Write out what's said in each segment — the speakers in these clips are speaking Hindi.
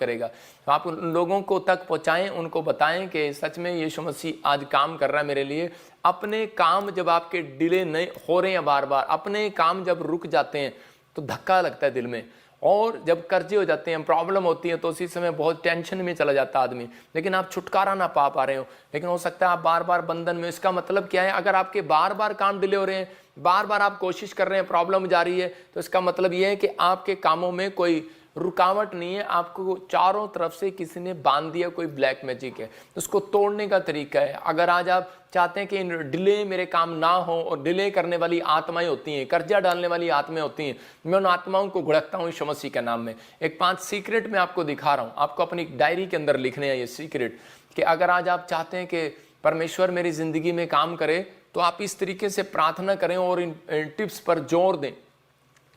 करेगा। तो आप उन लोगों को तक पहुंचाएं, उनको बताएं कि सच में यीशु मसीह आज काम कर रहा है मेरे लिए। अपने काम जब आपके डिले नहीं हो रहे हैं, बार बार अपने काम जब रुक जाते हैं तो धक्का लगता है दिल में, और जब कर्जे हो जाते हैं, प्रॉब्लम होती है, तो उसी समय बहुत टेंशन में चला जाता है आदमी, लेकिन आप छुटकारा ना पा रहे हो, लेकिन हो सकता है आप बार बार बंधन में। इसका मतलब क्या है? अगर आपके बार बार काम डिले हो रहे हैं, बार बार आप कोशिश कर रहे हैं, प्रॉब्लम जा रही है, तो इसका मतलब ये है कि आपके कामों में कोई रुकावट नहीं है, आपको चारों तरफ से किसी ने बांध दिया, कोई ब्लैक मैजिक है। उसको तोड़ने का तरीका है। अगर आज आप चाहते हैं कि डिले मेरे काम ना हो, और डिले करने वाली आत्माएं होती हैं, कर्जा डालने वाली आत्माएं होती हैं, मैं उन आत्माओं को घुड़कता हूं यीशु मसीह के नाम में। एक 5 सीक्रेट मैं आपको दिखा रहा हूं, आपको अपनी डायरी के अंदर लिखने हैं ये सीक्रेट, कि अगर आज आप चाहते हैं कि परमेश्वर मेरी जिंदगी में काम करे, तो आप इस तरीके से प्रार्थना करें और इन टिप्स पर जोर दें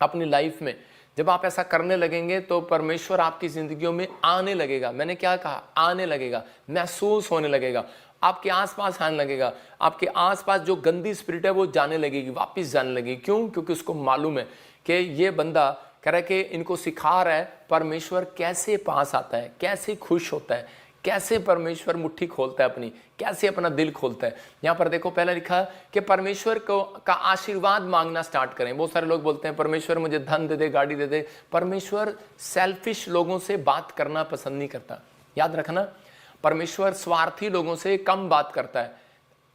अपनी लाइफ में। जब आप ऐसा करने लगेंगे तो परमेश्वर आपकी जिंदगियों में आने लगेगा। मैंने क्या कहा? आने लगेगा, महसूस होने लगेगा, आपके आसपास आने लगेगा। आपके आसपास जो गंदी स्पिरिट है वो जाने लगेगी, वापस जाने लगेगी। क्यों? क्योंकि उसको मालूम है कि ये बंदा कह रहा है कि इनको सिखा रहा है परमेश्वर कैसे पास आता है, कैसे खुश होता है, कैसे परमेश्वर मुट्ठी खोलता है अपनी, कैसे अपना दिल खोलता है। यहाँ पर देखो पहले लिखा कि परमेश्वर को का आशीर्वाद मांगना स्टार्ट करें। बहुत सारे लोग बोलते हैं परमेश्वर मुझे धन दे दे, गाड़ी दे दे। परमेश्वर सेल्फिश लोगों से बात करना पसंद नहीं करता, याद रखना। परमेश्वर स्वार्थी लोगों से कम बात करता है।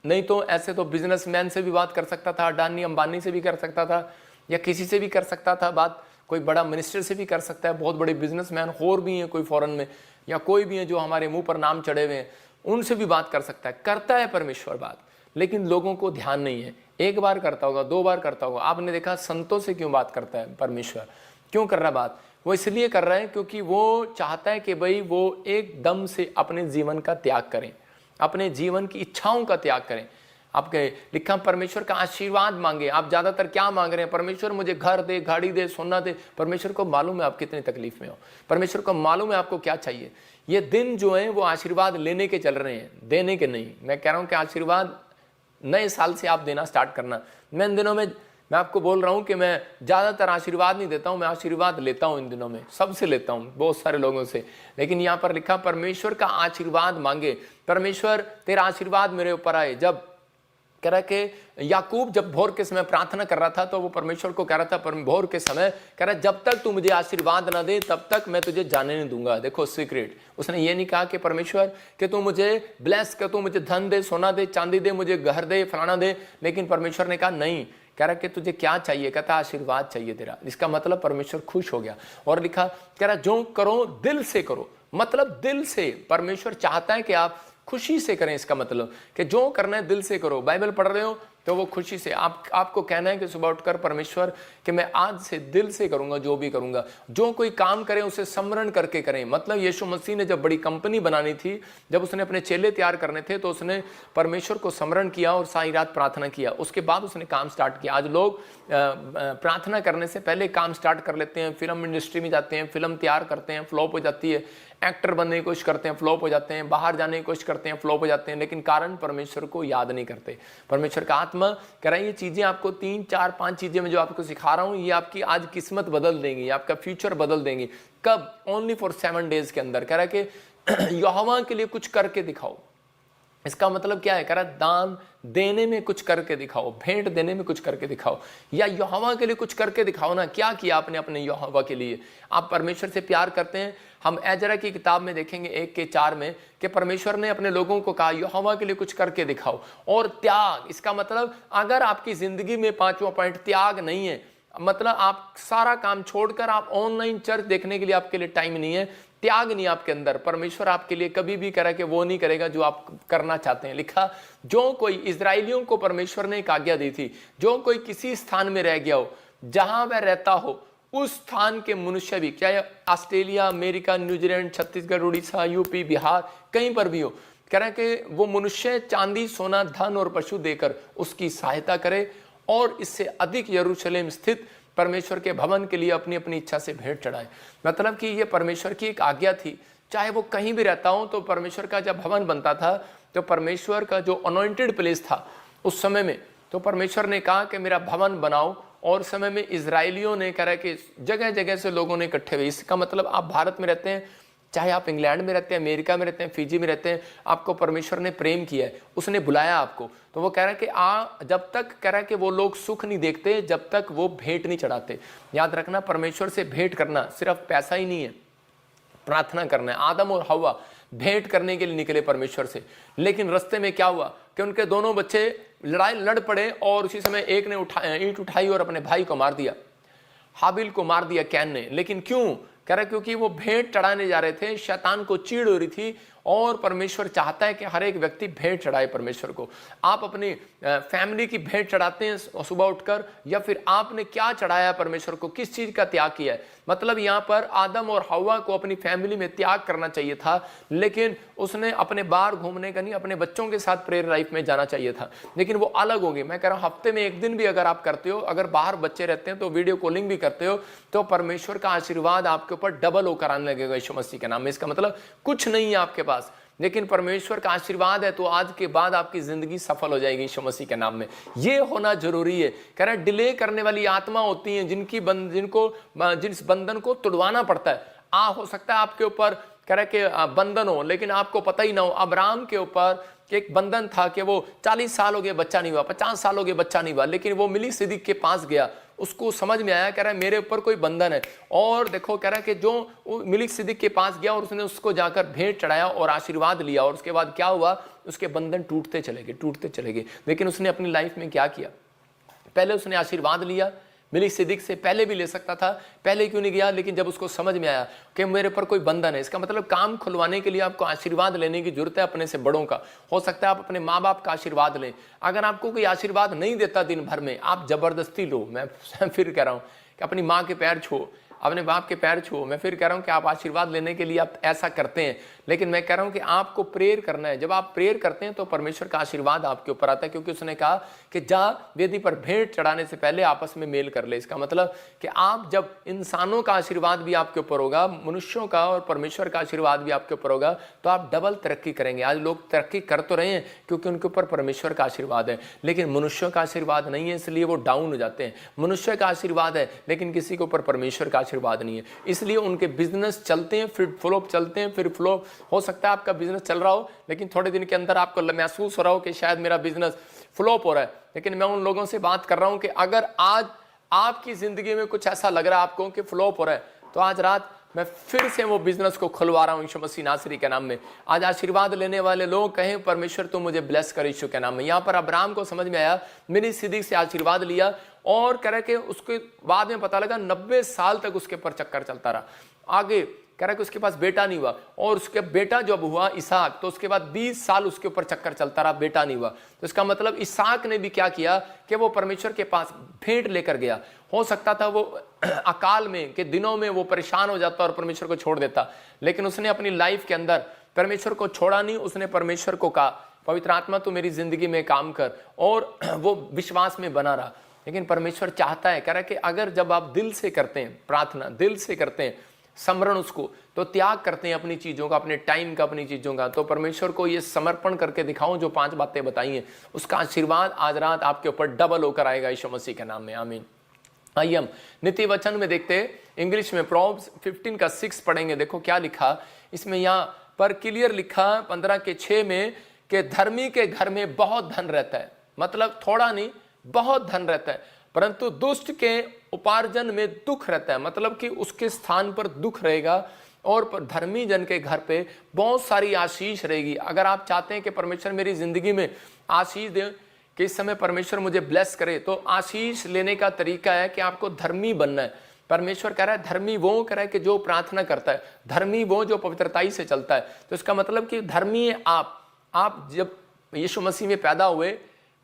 नहीं तो ऐसे तो बिजनेसमैन से भी बात कर सकता था, अडानी अंबानी से भी कर सकता था, या किसी से भी कर सकता था बात, कोई बड़ा मिनिस्टर से भी कर सकता है। बहुत बड़े बिजनेसमैन और भी हैं कोई फॉरेन में, या कोई भी है जो हमारे मुंह पर नाम चढ़े हुए हैं, उनसे भी बात कर सकता है। करता है परमेश्वर बात, लेकिन लोगों को ध्यान नहीं है। एक बार करता होगा, 2 बार करता होगा। आपने देखा संतों से क्यों बात करता है परमेश्वर? क्यों कर रहा है बात? वो इसलिए कर रहा है क्योंकि वो चाहता है कि भाई वो एकदम से अपने जीवन का त्याग करें, अपने जीवन की इच्छाओं का त्याग करें। आपके लिखा परमेश्वर का आशीर्वाद मांगे। आप ज्यादातर क्या मांग रहे हैं? परमेश्वर मुझे घर दे, गाड़ी दे, सोना दे। परमेश्वर को मालूम है आप कितनी तकलीफ में हो, परमेश्वर को मालूम है आपको क्या चाहिए। ये दिन जो है वो आशीर्वाद लेने के चल रहे हैं, देने के नहीं। मैं कह रहा हूं कि आशीर्वाद नए साल से आप देना स्टार्ट करना। मैं इन दिनों में मैं आपको बोल रहा हूं कि मैं ज्यादातर आशीर्वाद नहीं देता हूं, मैं आशीर्वाद लेता हूं इन दिनों में, सबसे लेता हूं, बहुत सारे लोगों से। लेकिन यहां पर लिखा परमेश्वर का आशीर्वाद मांगे। परमेश्वर तेरा आशीर्वाद मेरे ऊपर आए। जब कह रहा कि याकूब जब भोर के समय प्रार्थना कर रहा था, तो वो परमेश्वर को कह रहा था भोर के समय, कह रहा जब तक तू मुझे आशीर्वाद ना दे तब तक मैं तुझे जाने नहीं दूंगा। देखो सीक्रेट, उसने ये नहीं कहा कि परमेश्वर कि तू मुझे ब्लेस कर, तू मुझे धन दे, सोना दे, चांदी दे, मुझे घर दे, फलाना दे। लेकिन परमेश्वर ने कहा नहीं। कह रहा कि तुझे क्या चाहिए? कहता आशीर्वाद चाहिए तेरा। इसका मतलब परमेश्वर खुश हो गया। और लिखा कह रहा जो करो दिल से करो, मतलब दिल से। परमेश्वर चाहता है कि आप खुशी से करें। इसका मतलब कि जो करना है दिल से करो। बाइबल पढ़ रहे हो तो वो खुशी से आपको कहना है कि सुबह उठकर परमेश्वर कि मैं आज से दिल से करूंगा, जो भी करूंगा। जो कोई काम करें उसे स्मरण करके करें। मतलब यीशु मसीह ने जब बड़ी कंपनी बनानी थी, जब उसने अपने चेले तैयार करने थे, तो उसने परमेश्वर को स्मरण किया और सारी रात प्रार्थना किया। उसके बाद उसने काम स्टार्ट किया। आज लोग प्रार्थना करने से पहले काम स्टार्ट कर लेते हैं, फिल्म इंडस्ट्री में जाते हैं, फिल्म तैयार करते हैं, फ्लॉप हो जाती है, एक्टर बनने की कोशिश करते हैं, फ्लॉप हो जाते हैं, बाहर जाने की कोशिश करते हैं, फ्लॉप हो जाते हैं। लेकिन कारण परमेश्वर को याद नहीं करते। परमेश्वर का आत्मा कह रहा है ये चीजें आपको 3, 4, 5 चीजें मैं जो आपको सिखा रहा हूं, ये आपकी आज किस्मत बदल देंगी, आपका फ्यूचर बदल देंगी। कब? ओनली फॉर 7 डेज के अंदर। कह रहा है कि यहोवा के लिए कुछ करके दिखाओ। इसका मतलब क्या है? कह रहा दान देने में कुछ करके दिखाओ, भेंट देने में कुछ करके दिखाओ, या यहोवा के लिए कुछ करके दिखाओ ना। क्या किया आपने अपने यहोवा के लिए? आप परमेश्वर से प्यार करते हैं। हम एजरा की किताब में देखेंगे 1:4 में कि परमेश्वर ने अपने लोगों को कहा यहोवा के लिए कुछ करके दिखाओ। और त्याग, इसका मतलब अगर आपकी जिंदगी में 5वां पॉइंट त्याग नहीं है, मतलब आप सारा काम छोड़कर आप ऑनलाइन चर्च देखने के लिए आपके लिए टाइम नहीं है, त्याग नहीं आपके अंदर, परमेश्वर आपके लिए कभी भी करा कि वो नहीं करेगा जो आप करना चाहते हैं। लिखा जो कोई इजरायलियों को परमेश्वर ने एक आज्ञा दी थी, जो कोई किसी स्थान में रह गया हो, जहां वह रहता हो उस स्थान के मनुष्य भी, चाहे Australia, America, New Zealand, Chhattisgarh, Orissa, UP, Bihar, कहीं पर भी हो, कह रहा है कि वो मनुष्य चांदी, सोना, धन और पशु देकर उसकी सहायता करे और इससे अधिक यरूशलेम स्थित परमेश्वर के भवन के लिए अपनी अपनी इच्छा से भेंट चढ़ाए। मतलब कि ये परमेश्वर की एक आज्ञा थी। चाहे वो कहीं भी रहता हो, तो परमेश्वर का जब भवन बनता था, तो परमेश्वर का जो अनॉइंटेड प्लेस था उस समय में, तो परमेश्वर ने कहा कि मेरा भवन बनाओ। और समय में इजरायलियों ने कहा कि जगह जगह से लोगों ने इकट्ठे हुए। इसका मतलब आप भारत में रहते हैं, चाहे आप इंग्लैंड में रहते हैं, अमेरिका में रहते हैं, फिजी में रहते हैं, आपको परमेश्वर ने प्रेम किया है, उसने बुलाया आपको। तो वो कह रहा है कि जब तक कह रहा है कि वो लोग सुख नहीं देखते जब तक वो भेंट नहीं चढ़ाते। याद रखना, परमेश्वर से भेंट करना सिर्फ पैसा ही नहीं है, प्रार्थना करना है। आदम और हव्वा भेंट करने के लिए निकले परमेश्वर से, लेकिन रास्ते में क्या हुआ कि उनके दोनों बच्चे लड़ाई लड़ पड़े और उसी समय एक ने ईंट उठाई और अपने भाई को मार दिया, हाबिल को मार दिया कैन ने। लेकिन क्यों? कह रहा क्योंकि वो भेंट चढ़ाने जा रहे थे, शैतान को चीड़ हो रही थी, और परमेश्वर चाहता है कि हर एक व्यक्ति भेंट चढ़ाए परमेश्वर को। आप अपनी फैमिली की भेंट चढ़ाते हैं सुबह उठकर, या फिर आपने क्या चढ़ाया परमेश्वर को, किस चीज का त्याग किया है? मतलब यहाँ पर आदम और हव्वा को अपनी फैमिली में त्याग करना चाहिए था, लेकिन उसने अपने बाहर घूमने का नहीं, अपने बच्चों के साथ प्रेयर लाइफ में जाना चाहिए था, लेकिन वो अलग हो गई। मैं कह रहा हूँ हफ्ते में एक दिन भी अगर आप करते हो, अगर बाहर बच्चे रहते हैं तो वीडियो कॉलिंग भी करते हो, तो परमेश्वर का आशीर्वाद आपके ऊपर डबल होकर आने लगेगा यीशु मसीह के नाम में। इसका मतलब कुछ नहीं है आपके पास, लेकिन परमेश्वर का आशीर्वाद है, तो आज के बाद आपकी जिंदगी सफल हो जाएगी यीशु मसीह के नाम में। ये होना जरूरी है। कह रहा है डिले करने वाली आत्मा होती हैं जिस बंधन को तोड़वाना पड़ता है। हो सकता है आपके ऊपर कह रहा है कि बंधन हो, लेकिन आपको पता ही ना हो। अब्राहम के ऊपर एक बंधन था कि वो 40 साल हो गए बच्चा नहीं हुआ, 50 साल हो गए बच्चा नहीं हुआ, लेकिन वो मेलिकिसदिक के पास गया, उसको समझ में आया, कह रहा है मेरे ऊपर कोई बंधन है। और देखो कह रहा है कि जो मेलिकिसदिक के पास गया और उसने उसको जाकर भेंट चढ़ाया और आशीर्वाद लिया, और उसके बाद क्या हुआ, उसके बंधन टूटते चले गए। लेकिन उसने अपनी लाइफ में क्या किया? पहले उसने आशीर्वाद लिया, मेलिकिसदिक से पहले भी ले सकता था, पहले क्यों नहीं गया? लेकिन जब उसको समझ में आया कि मेरे पर कोई बंधन है, इसका मतलब काम खुलवाने के लिए आपको आशीर्वाद लेने की जरूरत है अपने से बड़ों का। हो सकता है आप अपने माँ बाप का आशीर्वाद लें। अगर आपको कोई आशीर्वाद नहीं देता दिन भर में, आप जबरदस्ती लो। मैं फिर कह रहा हूँ कि अपनी माँ के पैर छुओ, अपने बाप के पैर छुओ। मैं फिर कह रहा हूं कि आप आशीर्वाद लेने के लिए आप ऐसा करते हैं, लेकिन मैं कह रहा हूं कि आपको प्रेयर करना है। जब आप प्रेयर करते हैं तो परमेश्वर का आशीर्वाद आपके ऊपर आता है, क्योंकि उसने कहा कि जा वेदी पर भेंट चढ़ाने से पहले आपस में मेल कर ले। इसका मतलब कि आप जब इंसानों का आशीर्वाद भी आपके ऊपर होगा, मनुष्यों का और परमेश्वर का आशीर्वाद भी आपके ऊपर होगा, तो आप डबल तरक्की करेंगे। आज लोग तरक्की कर तो रहे हैं क्योंकि उनके ऊपर परमेश्वर का आशीर्वाद है, लेकिन मनुष्यों का आशीर्वाद नहीं है, इसलिए वो डाउन हो जाते हैं। मनुष्य का आशीर्वाद है लेकिन किसी के ऊपर परमेश्वर का आशीर्वाद नहीं है, इसलिए उनके बिजनेस चलते हैं फिर फ्लॉप चलते हैं, फिर फ्लॉप। हो सकता है आपका बिजनेस चल रहा हो, लेकिन थोड़े दिन के अंदर आपको महसूस हो रहा हो कि शायद मेरा बिजनेस फ्लॉप हो रहा है। लेकिन मैं उन लोगों से बात कर रहा हूं कि अगर आज आपकी जिंदगी में कुछ ऐसा लग रहा है आपको कि फ्लॉप हो रहा है, तो आज रात मैं फिर से वो बिजनेस को खुलवा रहा हूं यीशु मसीह नासरी के नाम में। आज आशीर्वाद लेने वाले लोग कहें परमेश्वर तू मुझे ब्लेस कर यीशु के नाम में। यहां पर अब्राहम को समझ में आया, मेलिकिसदिक से आशीर्वाद लिया, और कह रहे कि उसके बाद में पता लगा 90 साल तक उसके पर चक्कर चलता रहा। आगे कह रहा कि उसके पास बेटा नहीं हुआ, और उसके बेटा जब हुआ इसहाक, तो उसके बाद 20 साल उसके ऊपर चक्कर चलता रहा, बेटा नहीं हुआ। तो इसका मतलब इसहाक ने भी क्या किया कि वो परमेश्वर के पास भेंट लेकर गया। हो सकता था वो अकाल में के दिनों में वो परेशान हो जाता और परमेश्वर को छोड़ देता, लेकिन उसने अपनी लाइफ के अंदर परमेश्वर को छोड़ा नहीं। उसने परमेश्वर को कहा पवित्र आत्मा तू मेरी जिंदगी में काम कर, और वो विश्वास में बना रहा। लेकिन परमेश्वर चाहता है, कह रहा है कि अगर जब आप दिल से करते हैं प्रार्थना, दिल से करते हैं समरण उसको, तो त्याग करते हैं अपनी चीजों का, अपने टाइम का, अपनी चीजों का, तो परमेश्वर को ये समर्पण करके दिखाओ जो 5 बातें बताई हैं, उसका आशीर्वाद आज रात आपके ऊपर डबल होकर आएगा यीशु मसीह के नाम में, आमीन। आइए हम नीति वचन में देखते हैं, इंग्लिश में प्रोवर्ब्स 15 का 6 पढ़ेंगे। देखो क्या लिखा इसमें, यहाँ पर क्लियर लिखा 15 के 6 में कि धर्मी के घर में बहुत धन रहता है, मतलब थोड़ा नहीं बहुत धन रहता है, परंतु दुष्ट के उपार्जन में दुख रहता है, मतलब कि उसके स्थान पर दुख रहेगा, और धर्मी जन के घर पे बहुत सारी आशीष रहेगी। अगर आप चाहते हैं कि परमेश्वर मेरी जिंदगी में आशीष दे, कि इस समय परमेश्वर मुझे ब्लेस करे, तो आशीष लेने का तरीका है कि आपको धर्मी बनना है। परमेश्वर कह रहा है धर्मी वो कह रहा है कि जो प्रार्थना करता है, धर्मी वो जो पवित्रताई से चलता है। तो इसका मतलब कि धर्मी है आप जब यीशु मसीह में पैदा हुए,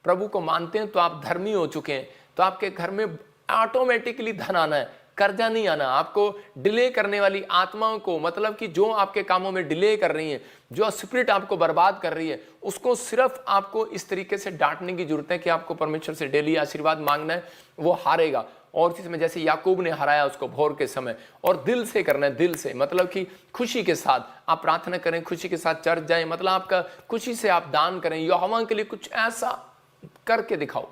प्रभु को मानते हैं, तो आप धर्मी हो चुके हैं। तो आपके घर में ऑटोमेटिकली धन आना है, कर्जा नहीं आना। आपको डिले करने वाली आत्माओं को, मतलब कि जो आपके कामों में डिले कर रही है, जो स्पिरिट आपको बर्बाद कर रही है, उसको सिर्फ आपको इस तरीके से डांटने की जरूरत है कि आपको परमेश्वर से डेली आशीर्वाद मांगना है, वो हारेगा। और इसमें जैसे याकूब ने हराया उसको भोर के समय, और दिल से करना है, दिल से, मतलब कि खुशी के साथ आप प्रार्थना करें, खुशी के साथ चर्च जाएं, मतलब आपका खुशी से आप दान करें, यहोवा के लिए कुछ ऐसा करके दिखाओ।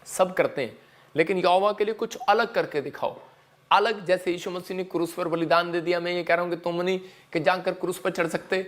सब करते हैं, लेकिन यहोवा के लिए कुछ अलग करके दिखाओ। अलग, जैसे यीशु मसीह ने क्रूस पर बलिदान दे दिया। मैं ये कह रहा हूं कि तुम नहीं कि जाकर क्रूस पर चढ़ सकते,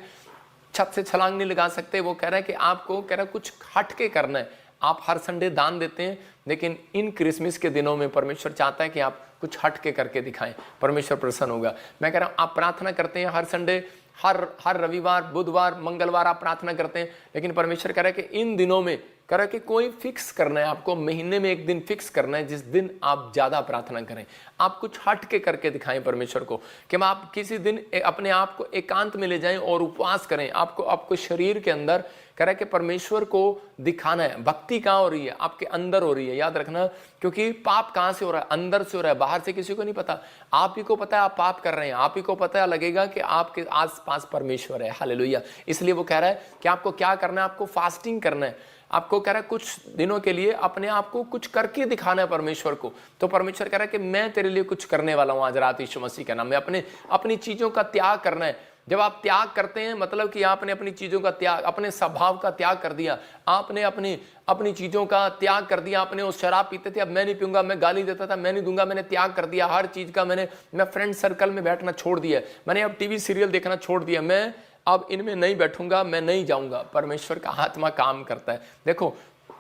छत से छलांग नहीं लगा सकते। वो कह रहा है कि आपको कह रहा है कुछ हट के करना है। आप हर संडे दान देते हैं, लेकिन इन क्रिसमस के दिनों में परमेश्वर चाहता है कि आप कुछ हट के करके दिखाएं, परमेश्वर प्रसन्न होगा। मैं कह रहा हूं आप प्रार्थना करते हैं हर संडे, हर रविवार, बुधवार, मंगलवार आप प्रार्थना करते हैं, लेकिन परमेश्वर कह रहा है कि इन दिनों में कह रहा है कि कोई फिक्स करना है आपको, महीने में एक दिन फिक्स करना है जिस दिन आप ज्यादा प्रार्थना करें। आप कुछ हट के करके दिखाएं परमेश्वर को, कि आप किसी दिन अपने आप को एकांत में ले जाएं और उपवास करें। आपको शरीर के अंदर कह रहा है कि परमेश्वर को दिखाना है। भक्ति कहाँ हो रही है? आपके अंदर हो रही है, याद रखना। क्योंकि पाप कहाँ से हो रहा है? अंदर से हो रहा है, बाहर से किसी को नहीं पता। आप ही को पता है आप पाप कर रहे हैं, आप ही को पता लगेगा कि आपके आसपास परमेश्वर है। हालेलुया। इसलिए वो कह रहा है कि आपको क्या करना है, आपको फास्टिंग करना है। आपको कह रहा है कुछ दिनों के लिए अपने आप को कुछ करके दिखाना है परमेश्वर को। तो परमेश्वर कह रहा है कि मैं तेरे लिए कुछ करने वाला हूं आज रात यीशु मसीह के नाम में। अपनी चीजों का त्याग करना है। जब आप त्याग करते हैं, मतलब कि आपने अपनी चीजों का त्याग, अपने स्वभाव का त्याग कर दिया, आपने अपनी चीजों का त्याग कर दिया। आपने उस शराब पीते थे, अब मैं नहीं पीऊंगा, मैं गाली देता था, मैं नहीं दूंगा, मैंने त्याग कर दिया हर चीज का। मैं फ्रेंड सर्कल में बैठना छोड़ दिया, मैंने अब टीवी सीरियल देखना छोड़ दिया, मैं अब इनमें नहीं बैठूंगा, मैं नहीं जाऊंगा। परमेश्वर का आत्मा काम करता है। देखो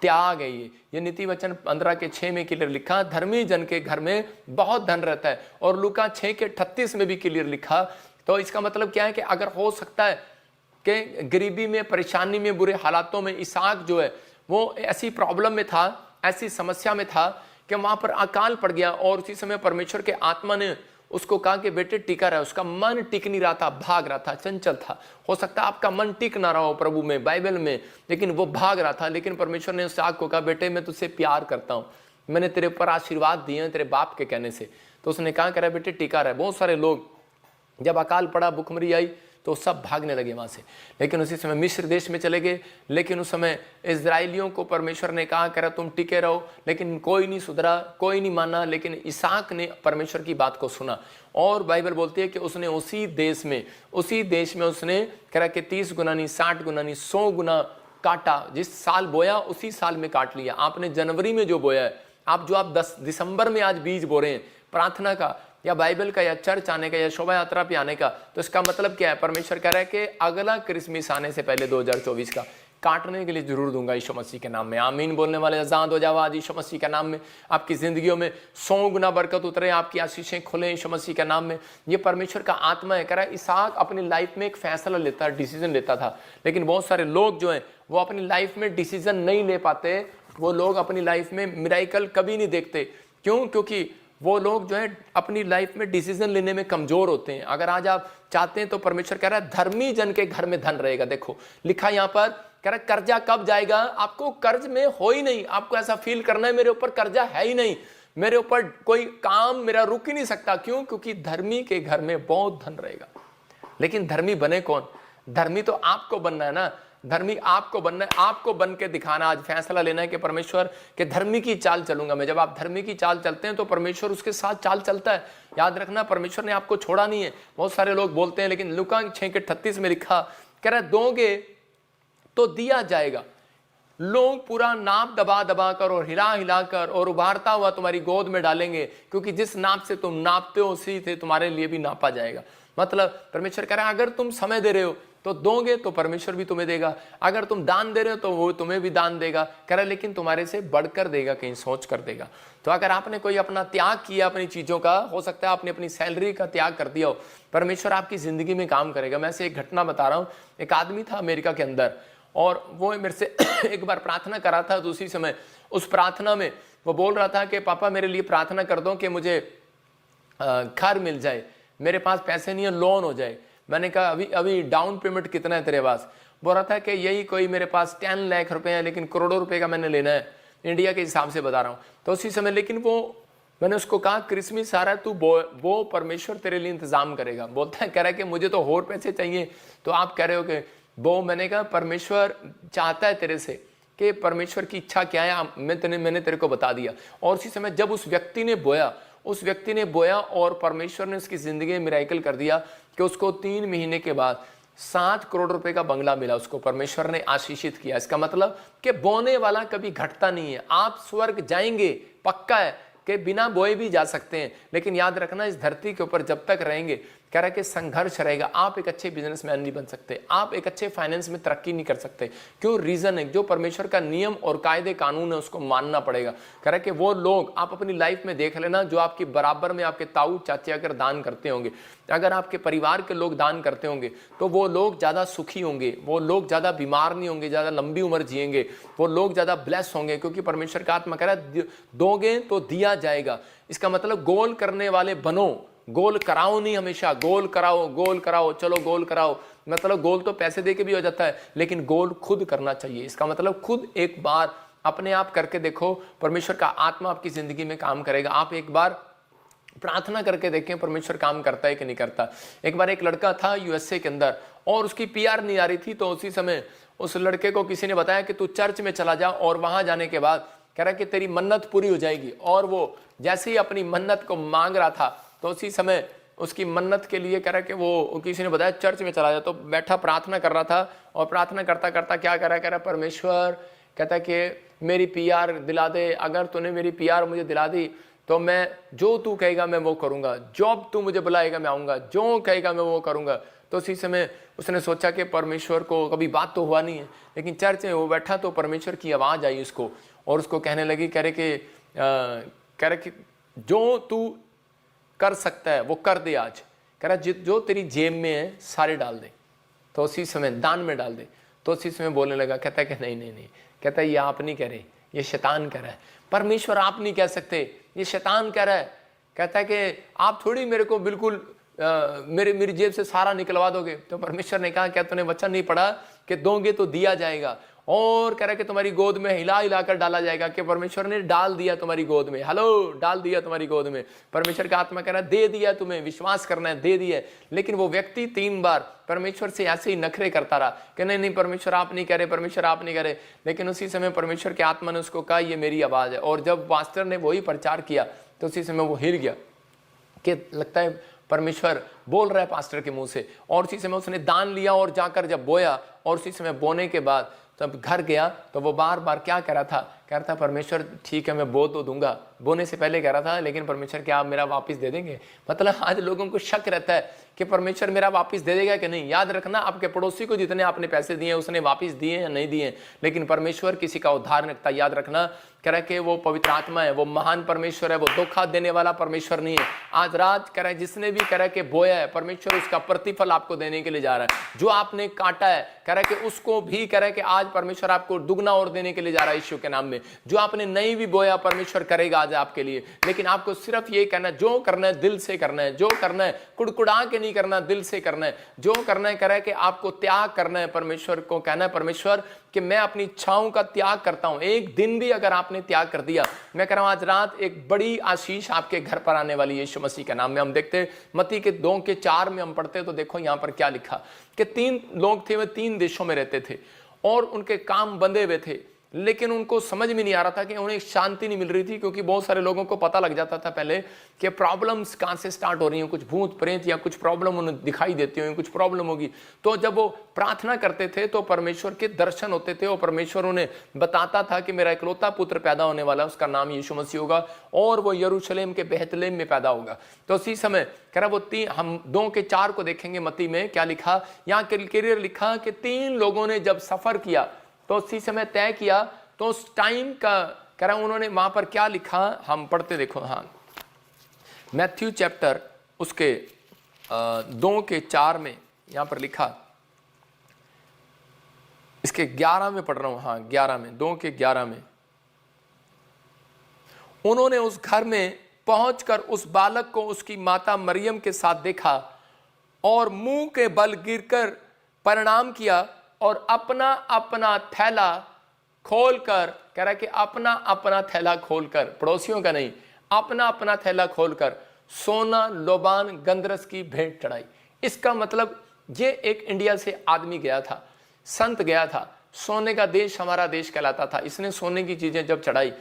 त्याग है ये नीति वचन 15:6 में क्लियर लिखा, धर्मी जन के घर में बहुत धन रहता है। और लूका 6:38 में भी क्लियर लिखा। तो इसका मतलब क्या है कि अगर हो सकता है कि गरीबी में, परेशानी में, बुरे हालातों में इसहाक जो है वो ऐसी प्रॉब्लम में था, ऐसी समस्या में था कि वहां पर अकाल पड़ गया। और उसी समय परमेश्वर के आत्मा ने उसको कहा कि बेटे टिका रहा। उसका मन टिक नहीं रहा था, भाग रहा था, चंचल था। हो सकता है आपका मन टिक ना रहा हो प्रभु में, बाइबल में, लेकिन वो भाग रहा था। लेकिन परमेश्वर ने इसहाक को कहा, बेटे मैं तुझसे प्यार करता हूं, मैंने तेरे ऊपर आशीर्वाद दिए हैं तेरे बाप के कहने से। तो उसने कहा कह रहा बेटे टिका रहा। बहुत सारे लोग जब अकाल पड़ा, भुखमरी आई, तो सब भागने लगे वहां से। लेकिन उसी समय मिस्र देश में चले गए। लेकिन उस समय इजराइलियों को परमेश्वर ने कहा कह रहा तुम टिके रहो, लेकिन कोई नहीं सुधरा, कोई नहीं माना। लेकिन इसहाक ने परमेश्वर की बात को सुना। और बाइबल बोलती है कि उसने उसी देश में उसने कह रहा कि 30 गुना नहीं, 60 गुना नहीं, 100 गुना काटा। जिस साल बोया उसी साल में काट लिया। आपने जनवरी में जो बोया है, आप 10 दिसंबर में आज बीज बो रहे हैं प्रार्थना का, या बाइबल का, या चर्च आने का, या शोभा यात्रा पे आने का, तो इसका मतलब क्या है? परमेश्वर कह रहा है कि अगला क्रिसमस आने से पहले 2024 का काटने के लिए जरूर दूंगा यीशु मसीह के नाम में। आमीन बोलने वाले आजाद हो जाओ आज यीशु मसीह के नाम में। आपकी जिंदगियों में 100 गुना बरकत उतरे, आपकी आशीषें खुले यीशु मसीह के नाम में। ये परमेश्वर का आत्मा है। कह रहा है इसहाक अपनी लाइफ में एक फैसला लेता, डिसीजन लेता था। लेकिन बहुत सारे लोग जो हैं वो अपनी लाइफ में डिसीजन नहीं ले पाते। वो लोग अपनी लाइफ में मिरेकल कभी नहीं देखते। क्यों? क्योंकि वो लोग जो है अपनी लाइफ में डिसीजन लेने में कमजोर होते हैं। अगर आज आप चाहते हैं तो परमेश्वर कह रहा है धर्मी जन के घर में धन रहेगा। देखो लिखा यहां पर, कह रहा है कर्जा कब जाएगा? आपको कर्ज में हो ही नहीं। आपको ऐसा फील करना है मेरे ऊपर कर्जा है ही नहीं, मेरे ऊपर कोई काम मेरा रुक ही नहीं सकता। क्यों? क्योंकि धर्मी के घर में बहुत धन रहेगा। लेकिन धर्मी बने कौन? धर्मी तो आपको बनना है ना। धर्मी आपको बनना है, आपको बन के दिखाना। आज फैसला लेना है कि परमेश्वर के धर्मी की चाल चलूंगा मैं। जब आप धर्मी की चाल चलते हैं तो परमेश्वर उसके साथ चाल चलता है। याद रखना परमेश्वर ने आपको छोड़ा नहीं है। बहुत सारे लोग बोलते हैं, लेकिन लूका 6:38 में लिखा, कह रहा दोगे तो दिया जाएगा। लोग पूरा नाप दबा दबा कर और हिला हिला कर और उभारता हुआ तुम्हारी गोद में डालेंगे, क्योंकि जिस नाप से तुम नापते हो उसी से तुम्हारे लिए भी नापा जाएगा। मतलब परमेश्वर कह रहा है अगर तुम समय दे रहे हो तो दोगे तो परमेश्वर भी तुम्हें देगा। अगर तुम दान दे रहे हो तो वो तुम्हें भी दान देगा। कह रहा लेकिन तुम्हारे से बढ़कर देगा, कहीं सोच कर देगा। तो अगर आपने कोई अपना त्याग किया अपनी चीजों का, हो सकता है आपने अपनी सैलरी का त्याग कर दिया हो, परमेश्वर आपकी जिंदगी में काम करेगा। मैं से एक घटना बता रहा हूँ। एक आदमी था अमेरिका के अंदर, और वो मेरे से एक बार प्रार्थना करा था। तो उसी समय उस प्रार्थना में वो बोल रहा था कि पापा मेरे लिए प्रार्थना कर दो कि मुझे घर मिल जाए, मेरे पास पैसे नहीं है, लोन हो जाए। मैंने कहा अभी डाउन पेमेंट कितना है तेरे पास? बोल रहा था कि यही कोई मेरे पास 10 लाख रुपए है, लेकिन करोड़ों रुपए का मैंने लेना है, इंडिया के हिसाब से बता रहा हूँ। तो उसी समय लेकिन मैंने उसको कहा क्रिसमस आ रहा है, तू वो परमेश्वर तेरे लिए इंतजाम करेगा। बोलता है, कह रहा है कि मुझे तो और पैसे चाहिए, तो आप कह रहे हो कि मैंने कहा परमेश्वर चाहता है तेरे से कि परमेश्वर की इच्छा क्या है, मैंने तेरे को बता दिया। और उसी समय जब उस व्यक्ति ने बोया और परमेश्वर ने उसकी जिंदगी में मिरेकल कर दिया कि उसको 3 महीने के बाद 7 करोड़ रुपए का बंगला मिला। उसको परमेश्वर ने आशीषित किया। इसका मतलब कि बोने वाला कभी घटता नहीं है। आप स्वर्ग जाएंगे, पक्का है। के बिना बोए भी जा सकते हैं, लेकिन याद रखना इस धरती के ऊपर जब तक रहेंगे कह रहा है कि संघर्ष रहेगा। आप एक अच्छे बिजनेसमैन नहीं बन सकते, आप एक अच्छे फाइनेंस में तरक्की नहीं कर सकते। क्यों? रीजन है जो परमेश्वर का नियम और कायदे कानून है उसको मानना पड़ेगा। कह रहा है कि वो लोग आप अपनी लाइफ में देख लेना जो आपकी बराबर में आपके ताऊ चाचे अगर दान करते होंगे, अगर आपके परिवार के लोग दान करते होंगे तो वो लोग ज्यादा सुखी होंगे, वो लोग ज्यादा बीमार नहीं होंगे, ज्यादा लंबी उम्र जिएंगे, वो लोग ज्यादा ब्लेस होंगे, क्योंकि परमेश्वर का आत्मा कह रहा है दोगे तो दिया जाएगा। इसका मतलब गोल करने वाले बनो, गोल कराओ नहीं, हमेशा गोल कराओ, गोल कराओ, चलो गोल कराओ। मतलब गोल तो पैसे दे के भी हो जाता है, लेकिन गोल खुद करना चाहिए। इसका मतलब खुद एक बार अपने आप करके देखो, परमेश्वर का आत्मा आपकी जिंदगी में काम करेगा। आप एक बार प्रार्थना करके देखें परमेश्वर काम करता है कि नहीं करता। एक बार एक लड़का था यूएसए के अंदर और उसकी पीआर नहीं आ रही थी, तो उसी समय उस लड़के को किसी ने बताया कि तू चर्च में चला जा और वहां जाने के बाद कह रहा कि तेरी मन्नत पूरी हो जाएगी। और वो जैसे ही अपनी मन्नत को मांग रहा था तो उसी समय उसकी मन्नत के लिए कह रहा कि वो किसी ने बताया चर्च में चला जा। तो बैठा प्रार्थना कर रहा था और प्रार्थना करता करता क्या कर रहा है, कह रहा परमेश्वर कहता कि मेरी पीआर दिला दे, अगर तूने मेरी पीआर मुझे दिला दी तो मैं जो तू कहेगा मैं वो करूंगा, जॉब तू मुझे बुलाएगा मैं आऊंगा, जो कहेगा मैं वो करूंगा। तो उसी समय उसने सोचा कि परमेश्वर को कभी बात तो हुआ नहीं है, लेकिन चर्च में वो बैठा तो परमेश्वर की आवाज़ आई उसको और उसको कहने लगी, कह रहे कि जो तू कर सकता है वो कर दे आज। कह रहा जो तेरी जेब में है सारे डाल दे, तो उसी समय दान में डाल दे। तो उसी समय बोलने लगा, कहता है कि नहीं, कहता है ये आप नहीं कह रहे, ये शैतान कह रहा है, परमेश्वर आप नहीं कह सकते, ये शैतान कह रहा है। कहता है कि आप थोड़ी मेरे को बिल्कुल मेरी जेब से सारा निकलवा दोगे। तो परमेश्वर ने कहा, क्या तूने वचन नहीं पढ़ा कि दोगे तो दिया जाएगा, और कह रहा कि तुम्हारी गोद में हिला हिलाकर डाला जाएगा, कि परमेश्वर ने डाल दिया तुम्हारी गोद में, हेलो डाल दिया तुम्हारी गोद में। परमेश्वर का आत्मा कह रहा है दे दिया, तुम्हें विश्वास करना है, दे दिया। लेकिन वो व्यक्ति 3 बार परमेश्वर से ऐसे ही नखरे करता रहा कि नहीं परमेश्वर आप नहीं कह रहे, परमेश्वर आप नहीं कह रहे। लेकिन उसी समय परमेश्वर के आत्मा ने उसको कहा ये मेरी आवाज़ है, और जब पास्टर ने वही प्रचार किया तो उसी समय वो हिल गया कि लगता है परमेश्वर बोल रहा है पास्टर के मुंह से। और उसी समय उसने दान लिया और जाकर जब बोया, और उसी समय बोने के बाद तब घर गया तो वो बार बार क्या कह रहा था, कह रहा था परमेश्वर ठीक है मैं बो तो दूंगा, बोने से पहले कह रहा था, लेकिन परमेश्वर क्या आप मेरा वापस दे देंगे। मतलब आज लोगों को शक रहता है कि परमेश्वर मेरा वापस दे देगा कि नहीं। याद रखना आपके पड़ोसी को जितने आपने पैसे दिए उसने वापस दिए या नहीं दिए, लेकिन परमेश्वर किसी का उद्धार नहीं रखता। याद रखना कह रहा है कि वो पवित्र आत्मा है, वो महान परमेश्वर है, वो धोखा देने वाला परमेश्वर नहीं है। आज रात कह रहा है जिसने भी कह रहा है कि बोया है, परमेश्वर उसका प्रतिफल आपको देने के लिए जा रहा है। जो आपने काटा है कह रहा है कि उसको भी कह रहा है कि आज परमेश्वर आपको दुगना और देने के लिए जा रहा है यीशु के नाम में। जो आपने नहीं भी बोया परमेश्वर करेगा आज आपके लिए, लेकिन आपको सिर्फ ये करना है, जो करना है दिल से करना है, जो करना है कुड़कुड़ा के नहीं करना, दिल से करना है। जो करना है कह रहा है कि आपको त्याग करना है, परमेश्वर को कहना है परमेश्वर कि मैं अपनी इच्छाओं का त्याग करता हूं। एक दिन भी अगर आपने त्याग कर दिया, मैं कह रहा हूं आज रात एक बड़ी आशीष आपके घर पर आने वाली है यीशु मसीह के नाम में। हम देखते हैं मत्ती के 2:4 में हम पढ़ते तो देखो यहां पर क्या लिखा कि 3 लोग थे, वे 3 देशों में रहते थे और उनके काम बंधे हुए थे, लेकिन उनको समझ में नहीं आ रहा था कि उन्हें शांति नहीं मिल रही थी, क्योंकि बहुत सारे लोगों को पता लग जाता था पहले कि प्रॉब्लम्स कहाँ से स्टार्ट हो रही हैं, कुछ भूत प्रेत या कुछ प्रॉब्लम उन्हें दिखाई देती होंगी, कुछ प्रॉब्लम होगी। तो जब वो प्रार्थना करते थे तो परमेश्वर के दर्शन होते थे और परमेश्वर उन्हें बताता था कि मेरा इकलौता पुत्र पैदा होने वाला है, उसका नाम यीशु मसीह होगा और वो यरूशलेम के बेहतलेम में पैदा होगा। तो उसी समय कह रहा वो हम 2:4 को देखेंगे मत्ती में क्या लिखा, यहाँ क्लियर लिखा कि 3 लोगों ने जब सफर किया तो उसी समय तय किया, तो उस टाइम का कह रहा उन्होंने वहां पर क्या लिखा हम पढ़ते देखो। हाँ, मैथ्यू चैप्टर उसके 2:4 में यहां पर लिखा, इसके 11 में पढ़ रहा हूं। हाँ 11 में 2:11 में, उन्होंने उस घर में पहुंचकर उस बालक को उसकी माता मरियम के साथ देखा और मुंह के बल गिरकर प्रणाम किया और अपना अपना थैला खोलकर, कह रहा है कि अपना अपना थैला खोलकर, पड़ोसियों का नहीं, अपना अपना थैला खोलकर सोना लोबान गंधरस की भेंट चढ़ाई। इसका मतलब ये एक इंडिया से आदमी गया था, संत गया था, सोने का देश हमारा देश कहलाता था, इसने सोने की चीजें जब चढ़ाई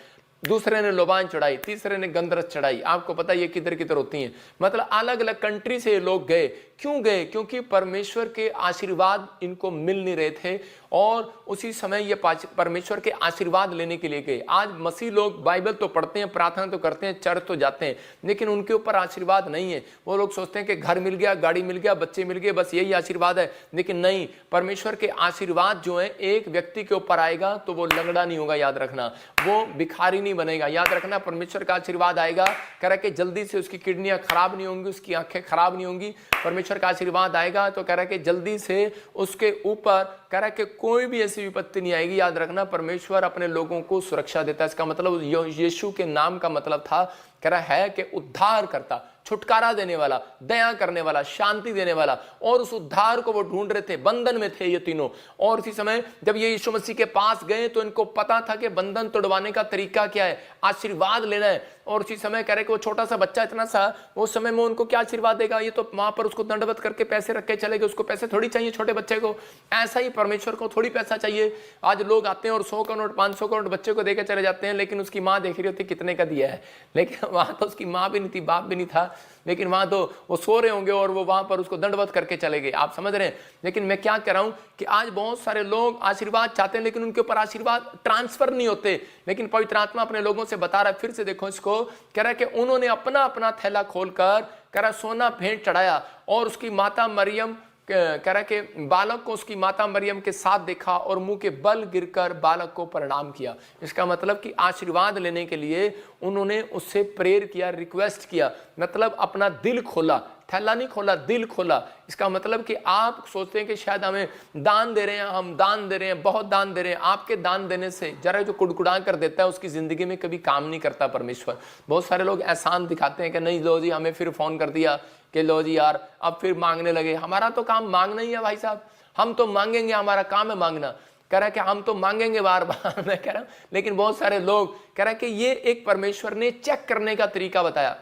दूसरे ने लोबान चढ़ाई, तीसरे ने गंधरस चढ़ाई। आपको पता ये किधर किधर होती हैं, मतलब अलग अलग कंट्री से लोग गए। क्यों गए? क्योंकि परमेश्वर के आशीर्वाद इनको मिल नहीं रहे थे और उसी समय ये परमेश्वर के आशीर्वाद लेने के लिए गए। आज मसीह लोग बाइबल तो पढ़ते हैं, प्रार्थना तो करते हैं, चर्च तो जाते हैं, लेकिन उनके ऊपर आशीर्वाद नहीं है। वो लोग सोचते हैं कि घर मिल गया, गाड़ी मिल गया, बच्चे मिल गए, बस यही आशीर्वाद है। लेकिन नहीं, परमेश्वर के आशीर्वाद जो है एक व्यक्ति के ऊपर आएगा तो वो लंगड़ा नहीं होगा, याद रखना, वो भिखारी नहीं बनेगा। याद रखना, परमेश्वर का आशीर्वाद आएगा, कह रहा है कि जल्दी से उसकी किडनियां खराब नहीं होंगी, उसकी आंखें खराब नहीं होंगी। परमेश्वर का आशीर्वाद आएगा तो कह रहा है कि जल्दी से उसके ऊपर कह रहा है कि कोई भी ऐसी विपत्ति नहीं आएगी। याद रखना, परमेश्वर अपने लोगों को सुरक्षा देता है। इसका मतलब यीशु के नाम का मतलब था, कह रहा है कि उद्धार करता, छुटकारा देने वाला, दया करने वाला, शांति देने वाला। और उस उद्धार को वो ढूंढ रहे थे, बंधन में थे ये तीनों। और उसी समय जब ये यीशु मसीह के पास गए तो इनको पता था कि बंधन तोड़वाने का तरीका क्या है, आशीर्वाद लेना है। और उसी समय कह रहे कि वो छोटा सा बच्चा इतना सा, वो समय में उनको क्या आशीर्वाद देगा? ये तो वहां पर उसको दंडवत करके पैसे रख के चले गए। उसको पैसे थोड़ी चाहिए छोटे बच्चे को, ऐसा ही परमेश्वर को थोड़ी पैसा चाहिए। आज लोग आते हैं और 100 का नोट 500 का नोट बच्चे को देकर चले जाते हैं, लेकिन उसकी माँ देख रही होती कितने का दिया है। लेकिन वहां तो उसकी माँ भी नहीं थी, बाप भी नहीं था, लेकिन वहां तो वो सो रहे होंगे और वो वहां पर उसको दंडवत करके चले गए। आप समझ रहे हैं? लेकिन मैं क्या कह रहा हूं कि आज बहुत सारे लोग आशीर्वाद चाहते हैं, लेकिन उनके ऊपर आशीर्वाद ट्रांसफर नहीं होते। लेकिन पवित्र आत्मा अपने लोगों से बता रहा है, फिर से देखो इसको, कह रहा है कि उन्होंने अपना अपना थैला खोलकर, कह रहा सोना भेंट चढ़ाया और उसकी माता मरियम, कह रहा कि बालक को उसकी माता मरियम के साथ देखा और मुंह के बल गिरकर बालक को प्रणाम किया। इसका मतलब कि आशीर्वाद लेने के लिए उन्होंने उससे प्रेयर किया, रिक्वेस्ट किया, मतलब अपना दिल खोला, थैला नहीं खोला, दिल खोला। इसका मतलब कि आप सोचते हैं कि शायद हमें दान दे रहे हैं, हम दान दे रहे हैं, बहुत दान दे रहे हैं। आपके दान देने से जरा जो कुड़कुड़ा कर देता है उसकी जिंदगी में कभी काम नहीं करता परमेश्वर। बहुत सारे लोग एहसान दिखाते हैं कि नहीं लो जी, हमें फिर फोन कर दिया कि लो जी यार अब फिर मांगने लगे। हमारा तो काम मांगना ही है भाई साहब, हम तो मांगेंगे, हमारा काम है मांगना। कह रहा है कि हम तो मांगेंगे बार बार मैं कह रहा हूं, लेकिन बहुत सारे लोग कह रहा है कि ये एक परमेश्वर ने चेक करने का तरीका बताया।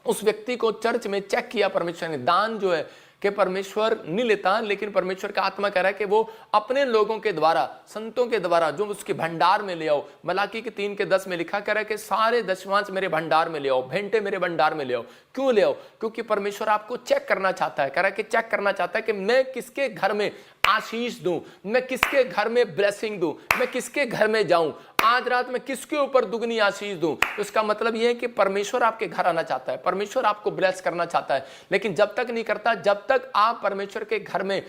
उस व्यक्ति को चर्च में चेक किया परमेश्वर ने। दान जो है कि परमेश्वर नहीं लेता, लेकिन परमेश्वर का आत्मा कह रहा है कि वो अपने लोगों के द्वारा, संतों के द्वारा जो उसके भंडार में ले आओ। मलाकी के 3:10 में लिखा, कह रहा है कि सारे दशमांश मेरे भंडार में ले आओ, भेंटे मेरे भंडार में ले आओ। क्यों ले आओ? क्योंकि परमेश्वर आपको चेक करना चाहता है। कह रहा है कि चेक करना चाहता है कि मैं किसके घर में आशीष दूं, मैं किसके घर में ब्लेसिंग दूं, मैं किसके घर में जाऊं, आज रात में किसके ऊपर दुगनी आशीष दूं। तो इसका मतलब यह है कि परमेश्वर आपके घर आना चाहता है, परमेश्वर आपको ब्लेस करना चाहता है, लेकिन जब तक नहीं करता, जब तक आप परमेश्वर के घर में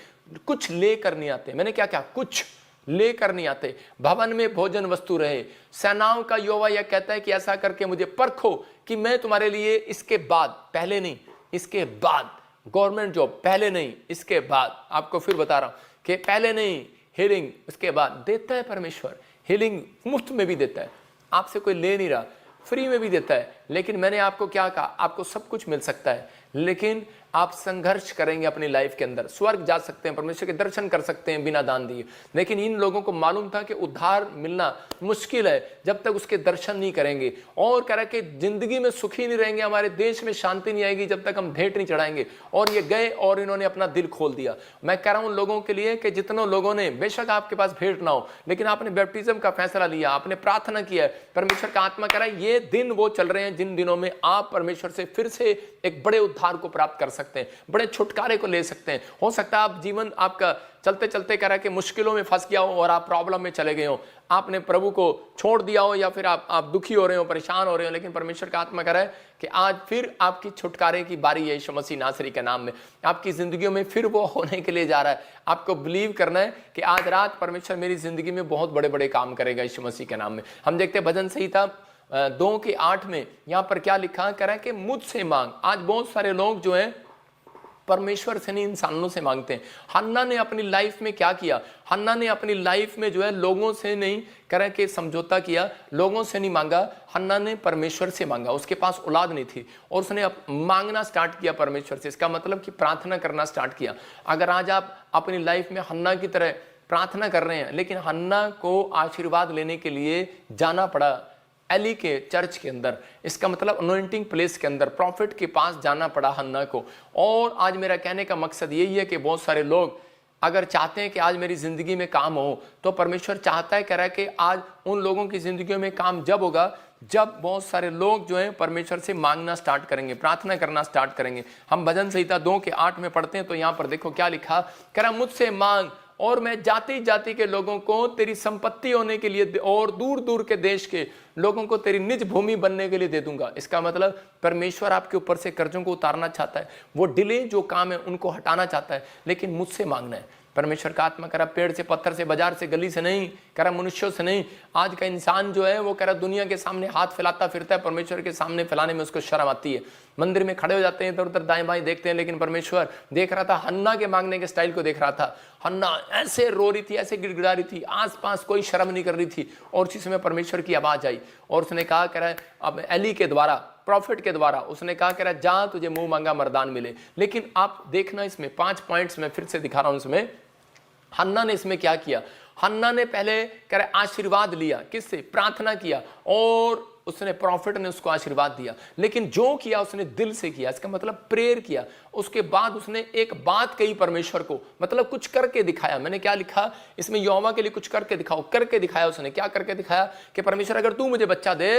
कुछ लेकर नहीं आते। मैंने क्या कहा? कुछ लेकर नहीं आते। भवन में भोजन वस्तु रहे। सेनाओं का यहोवा यह कहता है कि ऐसा करके मुझे परखो कि मैं तुम्हारे लिए इसके बाद, पहले नहीं इसके बाद, गवर्नमेंट जॉब पहले नहीं इसके बाद, आपको फिर बता रहा हूं कि पहले नहीं, हीलिंग उसके बाद देता है परमेश्वर। हीलिंग मुफ्त में भी देता है, आपसे कोई ले नहीं रहा, फ्री में भी देता है। लेकिन मैंने आपको क्या कहा? आपको सब कुछ मिल सकता है, लेकिन आप संघर्ष करेंगे अपनी लाइफ के अंदर। स्वर्ग जा सकते हैं, परमेश्वर के दर्शन कर सकते हैं बिना दान दिए, लेकिन इन लोगों को मालूम था कि उद्धार मिलना मुश्किल है जब तक उसके दर्शन नहीं करेंगे। और कह रहा है कि जिंदगी में सुखी नहीं रहेंगे, हमारे देश में शांति नहीं आएगी जब तक हम भेंट नहीं चढ़ाएंगे। और ये गए और इन्होंने अपना दिल खोल दिया। मैं कह रहा हूं उन लोगों के लिए कि जितनों लोगों ने, बेशक आपके पास भेंट ना हो, लेकिन आपने बैप्टिज्म का फैसला लिया, आपने प्रार्थना किया है, परमेश्वर का आत्मा कह रहा है ये दिन वो चल रहे हैं जिन दिनों में आप परमेश्वर से फिर से एक बड़े उद्धार को प्राप्त कर सकते हैं, बड़े छुटकारे को ले सकते हैं। हो सकता है आप जीवन आपका चलते चलते कह रहा है कि मुश्किलों में फंस गया हो और आप प्रॉब्लम में चले गए हो, आपने प्रभु को छोड़ दिया हो, या फिर आप दुखी हो रहे हो, परेशान हो रहे हो, लेकिन परमेश्वर का आत्मा कह रहा है कि आज फिर आपकी छुटकारे की बारी है। यीशु मसीह नासरी के नाम में आपकी जिंदगियों में फिर वो होने के लिए जा रहा है। आपको बिलीव करना है कि आज रात परमेश्वर मेरी जिंदगी में बहुत बड़े बड़े काम करेगा यीशु मसीह के नाम में। हम देखते हैं भजन संहिता 2:8 में यहां पर क्या लिखा, कह रहा है कि मुझसे मांग। आज बहुत सारे लोग जो है परमेश्वर से नहीं, इंसानों से मांगते हैं। हन्ना ने अपनी लाइफ में क्या किया? हन्ना ने अपनी लाइफ में जो है लोगों से नहीं कह के समझौता किया, लोगों से नहीं मांगा, हन्ना ने परमेश्वर से मांगा। उसके पास औलाद नहीं थी और उसने मांगना स्टार्ट किया परमेश्वर से। इसका मतलब कि प्रार्थना करना स्टार्ट किया। अगर आज आप अपनी लाइफ में हन्ना की तरह प्रार्थना कर रहे हैं, लेकिन हन्ना को आशीर्वाद लेने के लिए जाना पड़ा एली के चर्च के अंदर, इसका मतलब अनॉइंटिंग प्लेस के अंदर प्रॉफिट के पास जाना पड़ा हन्ना को। और आज मेरा कहने का मकसद यही है कि बहुत सारे लोग अगर चाहते हैं कि आज मेरी जिंदगी में काम हो, तो परमेश्वर चाहता है, कह रहा है कि आज उन लोगों की जिंदगियों में काम जब होगा जब बहुत सारे लोग जो हैं परमेश्वर से मांगना स्टार्ट करेंगे, प्रार्थना करना स्टार्ट करेंगे। हम भजन संहिता 2:8 में पढ़ते हैं तो यहाँ पर देखो क्या लिखा, कह रहा मुझसे मांग और मैं जाति जाति के लोगों को तेरी संपत्ति होने के लिए और दूर दूर के देश के लोगों को तेरी निज भूमि बनने के लिए दे दूंगा। इसका मतलब परमेश्वर आपके ऊपर से कर्जों को उतारना चाहता है, वो डिले जो काम है उनको हटाना चाहता है, लेकिन मुझसे मांगना है। परमेश्वर का आत्मा कह रहा पेड़ से, पत्थर से, बाजार से, गली से नहीं, कह रहा मनुष्यों से नहीं। आज का इंसान जो है वो कह रहा दुनिया के सामने हाथ फैलाता फिरता है, परमेश्वर के सामने फैलाने में उसको शर्म आती है। मंदिर में खड़े हो जाते हैं, इधर उधर दाएं बाएं देखते हैं, लेकिन परमेश्वर देख रहा था, हन्ना के मांगने के स्टाइल को देख रहा था। हन्ना ऐसे रो रही थी, ऐसे गिड़गिड़ा रही थी, आसपास कोई शर्म नहीं कर रही थी, और उसी समय परमेश्वर की आवाज आई और उसने कहा, कह रहा है अब एली के द्वारा, प्रॉफिट के द्वारा उसने कहा, कह रहा जा तुझे मुंह मांगा मरदान मिले। लेकिन आप देखना इसमें 5 पॉइंट्स में फिर से दिखा रहा हूं। इसमें हन्ना ने इसमें क्या किया, हन्ना ने पहले कह रहे आशीर्वाद लिया, किससे, प्रार्थना किया, और उसने प्रॉफिट ने उसको आशीर्वाद दिया, लेकिन जो किया उसने दिल से किया। इसका मतलब प्रेयर किया। उसके बाद उसने एक बात कही परमेश्वर को, मतलब कुछ करके दिखाया। मैंने क्या लिखा इसमें, यहोवा के लिए कुछ करके दिखाओ, करके दिखाया। उसने क्या करके दिखाया कि परमेश्वर अगर तू मुझे बच्चा दे,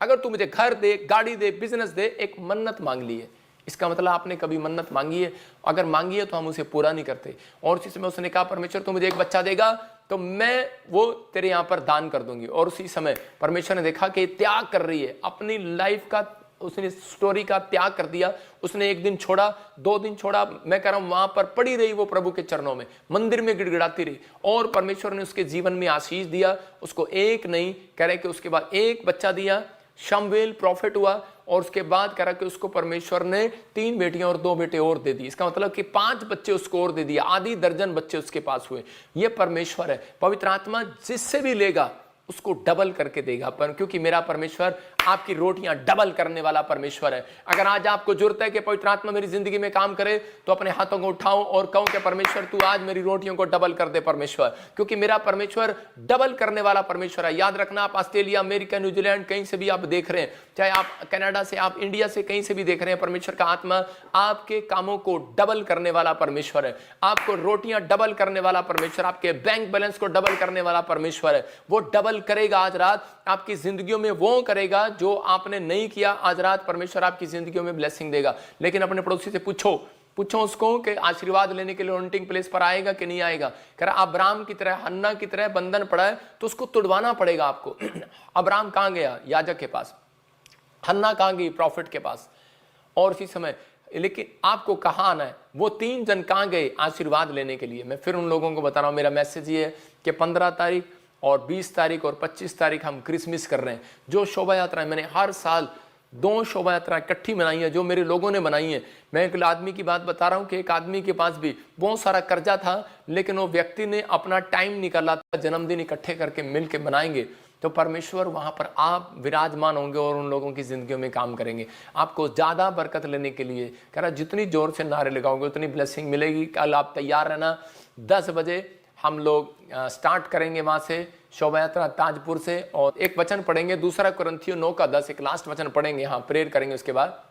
अगर तू मुझे घर दे, गाड़ी दे, बिजनेस दे, एक मन्नत मांग ली है। इसका मतलब आपने कभी मन्नत मांगी है, अगर मांगी है तो हम उसे पूरा नहीं करते। और उसी समय उसने कहा परमेश्वर तू मुझे एक बच्चा देगा तो मैं वो तेरे यहाँ पर दान कर दूंगी। और उसी समय परमेश्वर ने देखा कि त्याग कर रही है, अपनी लाइफ का उसने स्टोरी का त्याग कर दिया। उसने 1 दिन छोड़ा, 2 दिन छोड़ा, मैं कह रहा हूं वहां पर पड़ी रही वो प्रभु के चरणों में, मंदिर में गिड़गिड़ाती रही, और परमेश्वर ने उसके जीवन में आशीष दिया। उसको एक नहीं, कह रहे कि उसके बाद एक बच्चा दिया, शमूएल प्रॉफिट हुआ, और उसके बाद कह रहा कि उसको परमेश्वर ने 3 बेटियां और 2 बेटे और दे दी। इसका मतलब कि 5 बच्चे उसको और दे दिया, आधी दर्जन बच्चे उसके पास हुए। ये परमेश्वर है। पवित्र आत्मा जिससे भी लेगा उसको डबल करके देगा, पर क्योंकि मेरा परमेश्वर आपकी रोटियां डबल करने वाला परमेश्वर है। अगर आज आपको जरूरत है कि पवित्र आत्मा मेरी जिंदगी में काम करे, तो अपने हाथों को उठाओ और कहो कि परमेश्वर तू आज मेरी रोटियों को डबल कर दे परमेश्वर, क्योंकि मेरा परमेश्वर डबल करने वाला परमेश्वर है। याद रखना, आप ऑस्ट्रेलिया, अमेरिका, न्यूजीलैंड कहीं से भी आप देख रहे हैं, चाहे आप कनाडा से, आप इंडिया से, कहीं से भी देख रहे हैं, परमेश्वर का आत्मा आपके कामों को डबल करने वाला परमेश्वर है। आपको रोटियां डबल करने वाला परमेश्वर, आपके बैंक बैलेंस को डबल करने वाला परमेश्वर है। वो डबल करेगा आज रात आपकी जिंदगियों में, वो करेगा जो आपने नहीं किया। आज रात परमेश्वर आपकी जिंदगियों में ब्लेसिंग देगा। लेकिन अपने पड़ोसी से पूछो उसको कि आशीर्वाद लेने के लिए ऑनटिंग प्लेस पर आएगा कि नहीं आएगा। कह रहा अब्राम की तरह, हन्ना की तरह बंधन पड़ा है तो उसको तुड़वाना पड़ेगा आपको। अब्राम कहां गया, याजक के पास। हन्ना कहां गई, प्रॉफिट के पास। और इसी समय लेकिन आपको कहां आना है, वो 3 जन कहां गए आशीर्वाद लेने के लिए। मैं फिर उन लोगों को बता रहा हूं, मेरा मैसेज ये है कि 15 तारीख और 20 तारीख और 25 तारीख हम क्रिसमस कर रहे हैं। जो शोभा यात्राएं मैंने हर साल 2 शोभा यात्राएं इकट्ठी बनाई है, जो मेरे लोगों ने बनाई है। मैं एक आदमी की बात बता रहा हूं कि एक आदमी के पास भी बहुत सारा कर्जा था, लेकिन वो व्यक्ति ने अपना टाइम निकाला था, जन्मदिन इकट्ठे करके मिल के बनाएंगे तो परमेश्वर वहां पर आप विराजमान होंगे और उन लोगों की जिंदगियों में काम करेंगे। आपको ज्यादा बरकत लेने के लिए कह रहा जितनी जोर से नारे लगाओगे उतनी ब्लेसिंग मिलेगी। कल आप तैयार रहना, 10 बजे हम लोग स्टार्ट करेंगे वहां से, शोभा यात्रा ताजपुर से, और एक वचन पढ़ेंगे 2 कुरिन्थियों 9:10, एक लास्ट वचन पढ़ेंगे, हाँ प्रेयर करेंगे। उसके बाद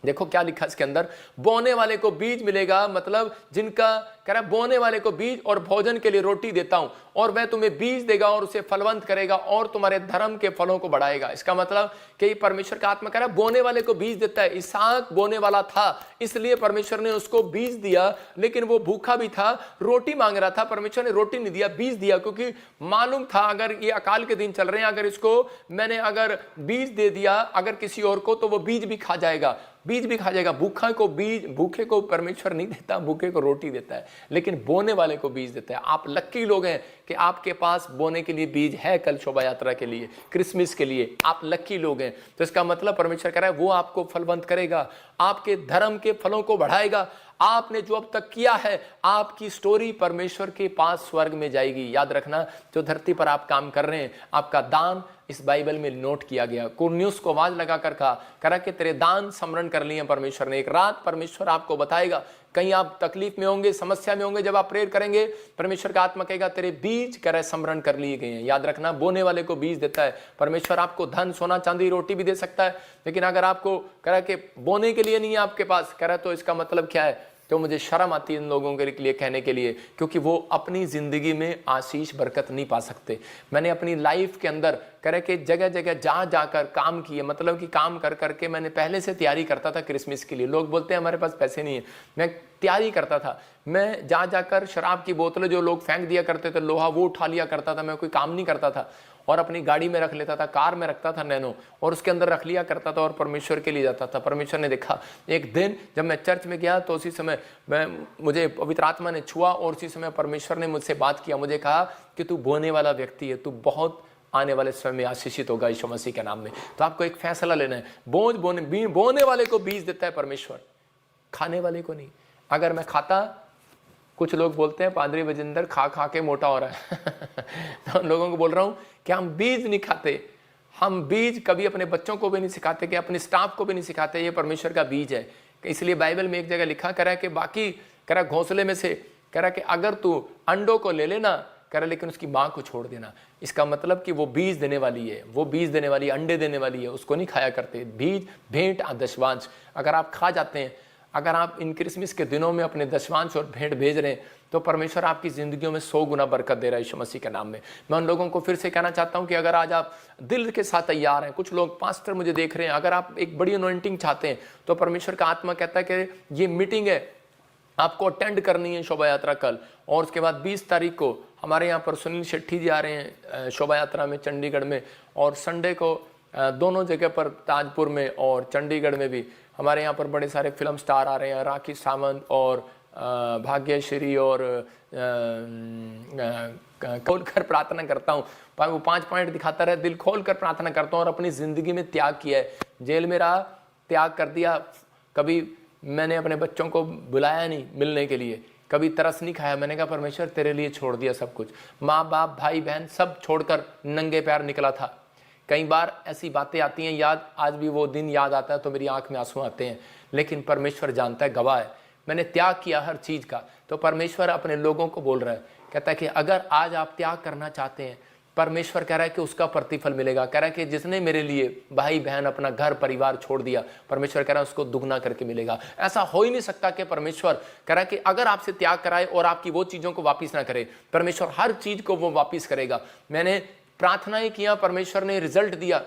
देखो क्या लिखा इसके अंदर, बोने वाले को बीज मिलेगा, मतलब जिनका कह रहा बोने वाले को बीज और भोजन के लिए रोटी देता हूं, और वह तुम्हें बीज देगा और उसे फलवंत करेगा और तुम्हारे धर्म के फलों को बढ़ाएगा। इसका मतलब कि परमेश्वर का आत्मा कह रहा है बोने वाले को बीज देता है। इसहाक बोने वाला था, इसलिए परमेश्वर ने उसको बीज दिया, लेकिन वो भूखा भी था, रोटी मांग रहा था, परमेश्वर ने रोटी नहीं दिया, बीज दिया, क्योंकि मालूम था अगर ये अकाल के दिन चल रहे हैं, अगर इसको मैंने अगर बीज दे दिया अगर किसी और को, तो वो बीज भी खा जाएगा, बीज भी खा जाएगा। भूखा को बीज, भूखे को परमेश्वर नहीं देता, भूखे को रोटी देता है, लेकिन बोने वाले को बीज देता है। आप लक्की लोग हैं कि आपके पास बोने के लिए बीज है। कल शोभा यात्रा के लिए, क्रिसमस के लिए आप लक्की लोग हैं। तो इसका मतलब परमेश्वर कह रहा है वो आपको फलवंत करेगा, आपके धर्म के फलों को बढ़ाएगा। आपने जो अब तक किया है, आपकी स्टोरी परमेश्वर के पास स्वर्ग में जाएगी। याद रखना, जो धरती पर आप काम कर रहे हैं, आपका दान इस बाइबल में नोट किया गया। कुरनियुस को आवाज लगाकर कहा कि तेरे दान स्मरण कर लिए परमेश्वर ने। एक रात परमेश्वर आपको बताएगा, कहीं आप तकलीफ में होंगे, समस्या में होंगे, जब आप प्रेयर करेंगे परमेश्वर का आत्मा कहेगा तेरे बीज करे स्मरण कर लिए गए हैं। याद रखना, बोने वाले को बीज देता है परमेश्वर। आपको धन, सोना, चांदी, रोटी भी दे सकता है, लेकिन अगर आपको कह रहा कि बोने के लिए नहीं है आपके पास, कह रहा तो इसका मतलब क्या है, तो मुझे शर्म आती है इन लोगों के लिए कहने के लिए, क्योंकि वो अपनी ज़िंदगी में आशीष बरकत नहीं पा सकते। मैंने अपनी लाइफ के अंदर करे कि जगह जगह जा जाकर काम किए, मतलब कि काम कर करके मैंने पहले से तैयारी करता था क्रिसमस के लिए। लोग बोलते हैं हमारे पास पैसे नहीं है, मैं तैयारी करता था। मैं जा जाकर शराब की बोतलें जो लोग फेंक दिया करते थे, लोहा, वो उठा लिया करता था। मैं कोई काम नहीं करता था और अपनी गाड़ी में रख लेता था, कार में रखता था नैनो, और उसके अंदर रख लिया करता था और परमेश्वर के लिए जाता था। परमेश्वर ने देखा, एक दिन जब मैं चर्च में गया तो उसी समय मुझे पवित्र आत्मा ने छुआ और उसी समय परमेश्वर ने मुझसे बात किया। मुझे कहा कि तू बोने वाला व्यक्ति है, तू बहुत आने वाले समय में आशीषित होगा यीशु मसीह के नाम में। तो आपको एक फैसला लेना है। बोने वाले को बीज देता है परमेश्वर, खाने वाले को नहीं। अगर मैं खाता, कुछ लोग बोलते हैं पादरी बजिंदर खा खा के मोटा हो रहा है तो उन लोगों को बोल रहा हूं कि हम बीज नहीं खाते। हम बीज कभी अपने बच्चों को भी नहीं सिखाते, कि अपने स्टाफ को भी नहीं सिखाते। ये परमेश्वर का बीज है। इसलिए बाइबल में एक जगह लिखा करा है कि बाकी करा घोंसले में से करा कि अगर तू अंडों को ले लेना करा, लेकिन उसकी माँ को छोड़ देना। इसका मतलब कि वो बीज देने वाली है, वो बीज देने वाली, अंडे देने वाली है, उसको नहीं खाया करते। बीज, भेंट, दशवांश अगर आप खा जाते हैं, अगर आप इन क्रिसमस के दिनों में अपने दशवांश और भेंट भेज रहे हैं, तो परमेश्वर आपकी ज़िंदगियों में 100 गुना बरकत दे रहा है यीशु मसीह के नाम में। मैं उन लोगों को फिर से कहना चाहता हूं कि अगर आज आप दिल के साथ तैयार हैं, कुछ लोग पास्टर मुझे देख रहे हैं, अगर आप एक बड़ी अनॉइंटिंग चाहते हैं, तो परमेश्वर का आत्मा कहता है कि ये मीटिंग है, आपको अटेंड करनी है शोभा यात्रा कल। और उसके बाद 20 तारीख को हमारे यहाँ पर सुनील शेट्टी जी आ रहे हैं शोभा यात्रा में चंडीगढ़ में, और संडे को दोनों जगह पर, ताजपुर में और चंडीगढ़ में भी हमारे यहाँ पर बड़े सारे फिल्म स्टार आ रहे हैं, राखी सावंत और भाग्यश्री। और खोल कर प्रार्थना करता हूँ, पर वो 5 पॉइंट दिखाता रहे, दिल खोल कर प्रार्थना करता हूँ। और अपनी ज़िंदगी में त्याग किया है, जेल में रहा, त्याग कर दिया। कभी मैंने अपने बच्चों को बुलाया नहीं मिलने के लिए, कभी तरस नहीं खाया। मैंने कहा परमेश्वर तेरे लिए छोड़ दिया सब कुछ, माँ बाप भाई बहन सब छोड़कर नंगे पैर निकला था। कई बार ऐसी बातें आती हैं याद, आज भी वो दिन याद आता है तो मेरी आंख में आंसू आते हैं, लेकिन परमेश्वर जानता है, गवाह है, मैंने त्याग किया हर चीज़ का। तो परमेश्वर अपने लोगों को बोल रहा है, कहता है कि अगर आज आप त्याग करना चाहते हैं, परमेश्वर कह रहा है कि उसका प्रतिफल मिलेगा। कह रहा है कि जिसने मेरे लिए भाई बहन अपना घर परिवार छोड़ दिया, परमेश्वर कह रहा है उसको दुगना करके मिलेगा। ऐसा हो ही नहीं सकता कि परमेश्वर कह रहा है कि अगर आपसे त्याग कराए और आपकी वो चीज़ों को वापिस ना करे, परमेश्वर हर चीज़ को वो वापिस करेगा। मैंने प्रार्थनाएं किया, परमेश्वर ने रिजल्ट दिया।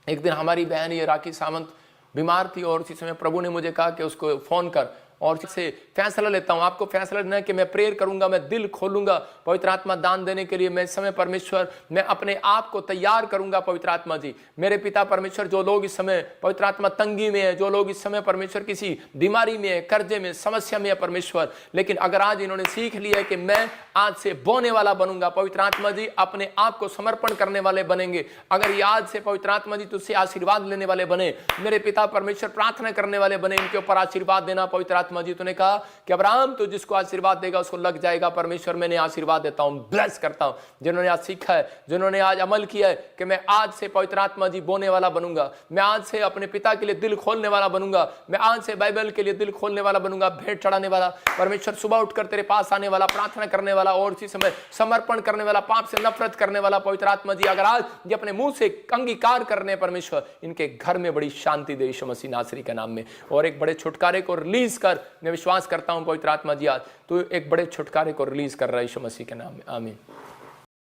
एक दिन हमारी बहन ये राखी सावंत बीमार थी और उसी समय प्रभु ने मुझे कहा कि उसको फ़ोन कर, और से फैसला लेता हूं। आपको फैसला लेना है कि मैं प्रेयर करूंगा, मैं दिल खोलूंगा पवित्र आत्मा दान देने के लिए। मैं इस समय परमेश्वर, मैं अपने आप को तैयार करूंगा पवित्र आत्मा जी। मेरे पिता परमेश्वर, जो लोग इस समय पवित्र आत्मा तंगी में है, जो लोग इस समय परमेश्वर किसी बीमारी में है, कर्जे में, समस्या में है परमेश्वर, लेकिन अगर आज इन्होंने सीख लिया है कि मैं आज से बोने वाला बनूंगा, पवित्र आत्मा जी अपने आप को समर्पण करने वाले बनेंगे। अगर ये आज से पवित्र आत्मा जी तुझसे आशीर्वाद लेने वाले बने, मेरे पिता परमेश्वर प्रार्थना करने वाले बने, इनके ऊपर आशीर्वाद देना पवित्र आत्मा जी। तूने कहा कि अब्राहम तो जिसको आशीर्वाद देगा उसको लग जाएगा। परमेश्वर मैंने आशीर्वाद देता हूं, ब्लेस करता हूं जिन्होंने आज सीखा है, जिन्होंने आज अमल किया है कि मैं आज से पवित्र आत्मा जी बोने वाला बनूंगा, मैं आज से अपने पिता के लिए दिल खोलने वाला बनूंगा, मैं आज से बाइबल के लिए दिल खोलने वाला बनूंगा, भेंट चढ़ाने वाला, परमेश्वर सुबह उठकर तेरे पास आने वाला, प्रार्थना करने वाला और इसी समय समर्पण करने वाला, पाप से नफरत करने वाला। पवित्र आत्मा जी अगर आज ये अपने मुंह से अंगीकार करने, परमेश्वर इनके घर में बड़ी शांति दे यीशु मसीह नासरी के नाम में, और एक बड़े छुटकारे को रिलीज कर। मैं विश्वास करता हूं पवित्र आत्मा जी आज तू एक बड़े छुटकारे को रिलीज कर रहा है यीशु मसीह के नाम में, आमीन।